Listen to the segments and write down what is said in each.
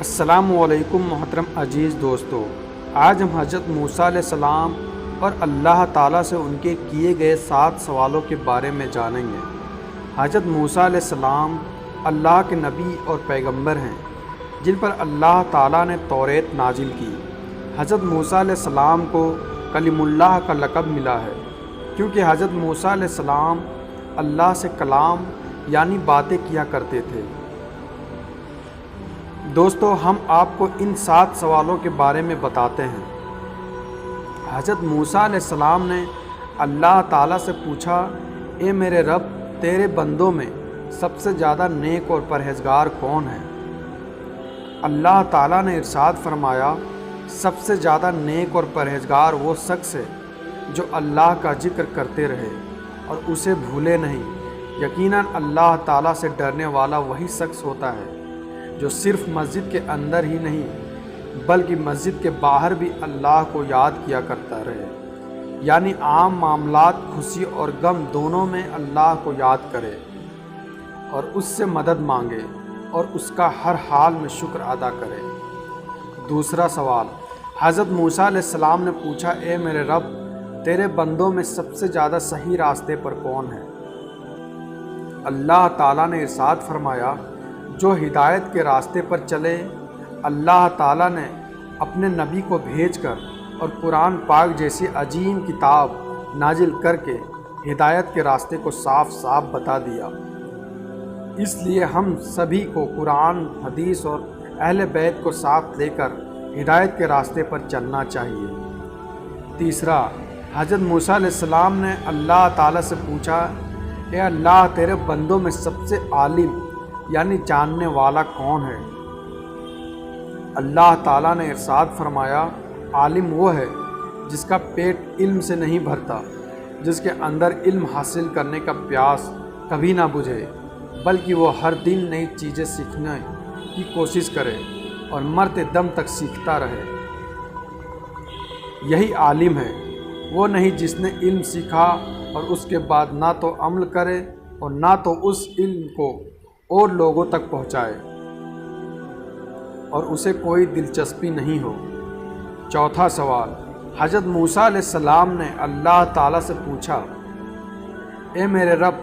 السلام علیکم محترم عزیز دوستو، آج ہم حضرت موسیٰ علیہ السلام اور اللہ تعالیٰ سے ان کے کیے گئے 7 سوالوں کے بارے میں جانیں گے۔ حضرت موسیٰ علیہ السلام اللہ کے نبی اور پیغمبر ہیں جن پر اللہ تعالیٰ نے توریت نازل کی۔ حضرت موسیٰ علیہ السلام کو کلیم اللہ کا لقب ملا ہے کیونکہ حضرت موسیٰ علیہ السلام اللہ سے کلام یعنی باتیں کیا کرتے تھے۔ دوستو، ہم آپ کو ان 7 سوالوں کے بارے میں بتاتے ہیں۔ حضرت موسیٰ علیہ السلام نے اللہ تعالیٰ سے پوچھا، اے میرے رب، تیرے بندوں میں سب سے زیادہ نیک اور پرہیزگار کون ہے؟ اللہ تعالیٰ نے ارشاد فرمایا، سب سے زیادہ نیک اور پرہیزگار وہ شخص ہے جو اللہ کا ذکر کرتے رہے اور اسے بھولے نہیں۔ یقیناً اللہ تعالیٰ سے ڈرنے والا وہی شخص ہوتا ہے جو صرف مسجد کے اندر ہی نہیں بلکہ مسجد کے باہر بھی اللہ کو یاد کیا کرتا رہے، یعنی عام معاملات، خوشی اور غم دونوں میں اللہ کو یاد کرے اور اس سے مدد مانگے اور اس کا ہر حال میں شکر ادا کرے۔ دوسرا سوال، حضرت موسیٰ علیہ السلام نے پوچھا، اے میرے رب، تیرے بندوں میں سب سے زیادہ صحیح راستے پر کون ہے؟ اللہ تعالیٰ نے ارشاد فرمایا، جو ہدایت کے راستے پر چلے۔ اللہ تعالیٰ نے اپنے نبی کو بھیج کر اور قرآن پاک جیسی عظیم کتاب نازل کر کے ہدایت کے راستے کو صاف صاف بتا دیا۔ اس لیے ہم سبھی کو قرآن، حدیث اور اہل بیت کو ساتھ لے کر ہدایت کے راستے پر چلنا چاہیے۔ تیسرا، حضرت موسیٰ علیہ السلام نے اللہ تعالیٰ سے پوچھا، اے اللہ، تیرے بندوں میں سب سے عالم یعنی جاننے والا کون ہے؟ اللہ تعالیٰ نے ارشاد فرمایا، عالم وہ ہے جس کا پیٹ علم سے نہیں بھرتا، جس کے اندر علم حاصل کرنے کا پیاس کبھی نہ بجھے، بلکہ وہ ہر دن نئی چیزیں سیکھنے کی کوشش کرے اور مرتے دم تک سیکھتا رہے۔ یہی عالم ہے، وہ نہیں جس نے علم سیکھا اور اس کے بعد نہ تو عمل کرے اور نہ تو اس علم کو اور لوگوں تک پہنچائے اور اسے کوئی دلچسپی نہیں ہو۔ چوتھا سوال، حضرت موسیٰ علیہ السلام نے اللہ تعالیٰ سے پوچھا، اے میرے رب،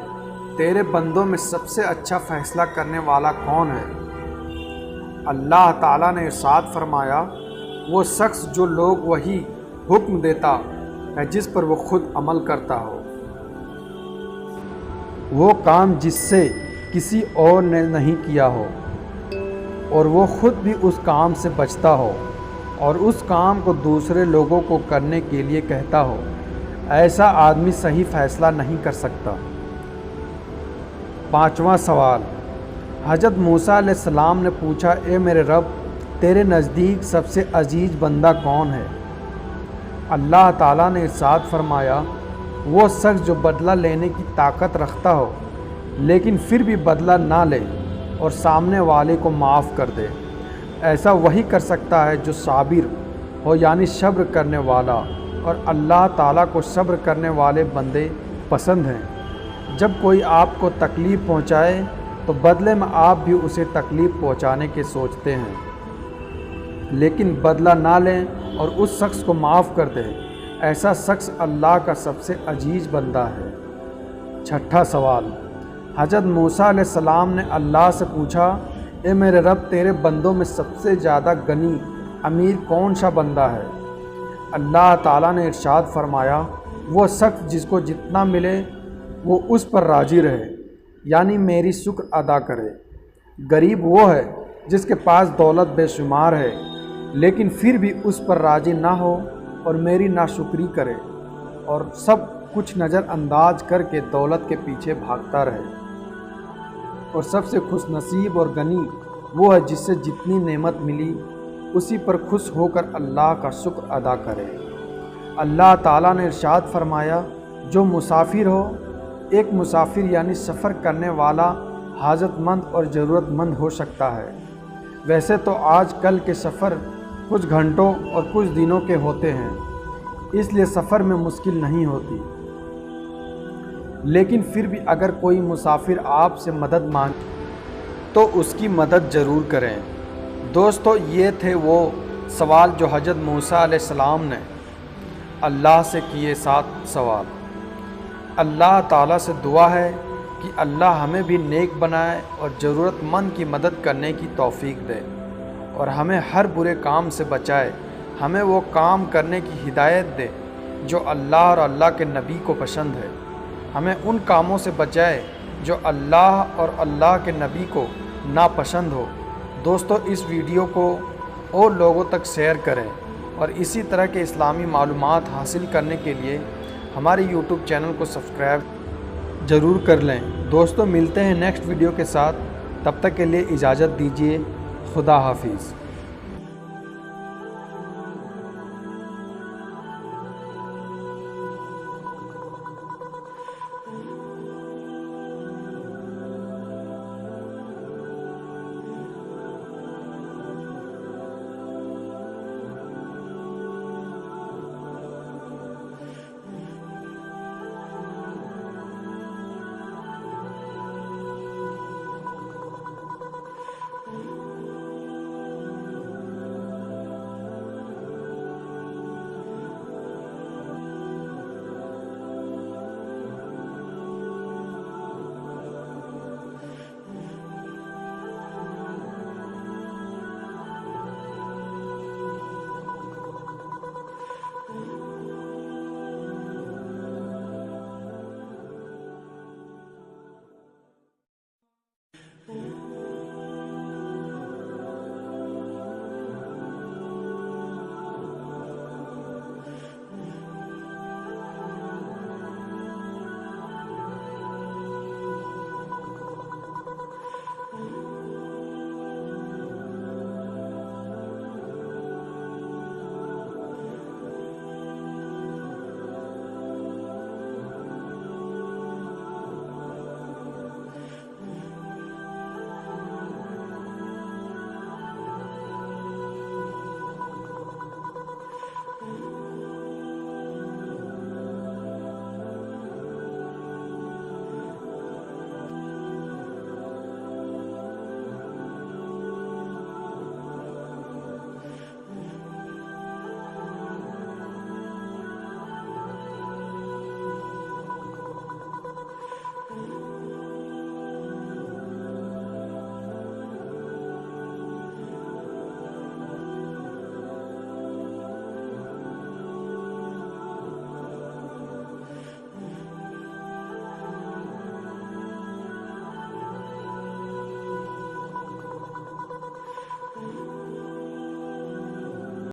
تیرے بندوں میں سب سے اچھا فیصلہ کرنے والا کون ہے؟ اللہ تعالیٰ نے ارشاد فرمایا، وہ شخص جو لوگ وہی حکم دیتا ہے جس پر وہ خود عمل کرتا ہو، وہ کام جس سے کسی اور نے نہیں کیا ہو اور وہ خود بھی اس کام سے بچتا ہو اور اس کام کو دوسرے لوگوں کو کرنے کے لیے کہتا ہو، ایسا آدمی صحیح فیصلہ نہیں کر سکتا۔ پانچواں سوال، حضرت موسیٰ علیہ السلام نے پوچھا، اے میرے رب، تیرے نزدیک سب سے عزیز بندہ کون ہے؟ اللہ تعالیٰ نے ارشاد فرمایا، وہ شخص جو بدلہ لینے کی طاقت رکھتا ہو لیکن پھر بھی بدلہ نہ لے اور سامنے والے کو معاف کر دے۔ ایسا وہی کر سکتا ہے جو صابر ہو یعنی صبر کرنے والا، اور اللہ تعالیٰ کو صبر کرنے والے بندے پسند ہیں۔ جب کوئی آپ کو تکلیف پہنچائے تو بدلے میں آپ بھی اسے تکلیف پہنچانے کے سوچتے ہیں، لیکن بدلہ نہ لیں اور اس شخص کو معاف کر دیں، ایسا شخص اللہ کا سب سے عزیز بندہ ہے۔ چھٹا سوال، حضرت موسیٰ علیہ السلام نے اللہ سے پوچھا، اے میرے رب، تیرے بندوں میں سب سے زیادہ غنی، امیر کون سا بندہ ہے؟ اللہ تعالیٰ نے ارشاد فرمایا، وہ شخص جس کو جتنا ملے وہ اس پر راضی رہے، یعنی میری شکر ادا کرے۔ غریب وہ ہے جس کے پاس دولت بے شمار ہے لیکن پھر بھی اس پر راضی نہ ہو اور میری ناشکری کرے اور سب کچھ نظر انداز کر کے دولت کے پیچھے بھاگتا رہے۔ اور سب سے خوش نصیب اور غنی وہ ہے جس سے جتنی نعمت ملی اسی پر خوش ہو کر اللہ کا شکر ادا کرے۔ اللہ تعالیٰ نے ارشاد فرمایا، جو مسافر ہو، ایک مسافر یعنی سفر کرنے والا حاجت مند اور ضرورت مند ہو سکتا ہے۔ ویسے تو آج کل کے سفر کچھ گھنٹوں اور کچھ دنوں کے ہوتے ہیں، اس لیے سفر میں مشکل نہیں ہوتی۔ لیکن پھر بھی اگر کوئی مسافر آپ سے مدد مانگے تو اس کی مدد ضرور کریں۔ دوستو، یہ تھے وہ سوال جو حضرت موسیٰ علیہ السلام نے اللہ سے کیے 7 سوال۔ اللہ تعالیٰ سے دعا ہے کہ اللہ ہمیں بھی نیک بنائے اور ضرورت مند کی مدد کرنے کی توفیق دے، اور ہمیں ہر برے کام سے بچائے، ہمیں وہ کام کرنے کی ہدایت دے جو اللہ اور اللہ کے نبی کو پسند ہے، ہمیں ان کاموں سے بچائے جو اللہ اور اللہ کے نبی کو ناپسند ہو۔ دوستو، اس ویڈیو کو اور لوگوں تک شیئر کریں، اور اسی طرح کے اسلامی معلومات حاصل کرنے کے لیے ہمارے یوٹیوب چینل کو سبسکرائب ضرور کر لیں۔ دوستو، ملتے ہیں نیکسٹ ویڈیو کے ساتھ، تب تک کے لیے اجازت دیجیے۔ خدا حافظ۔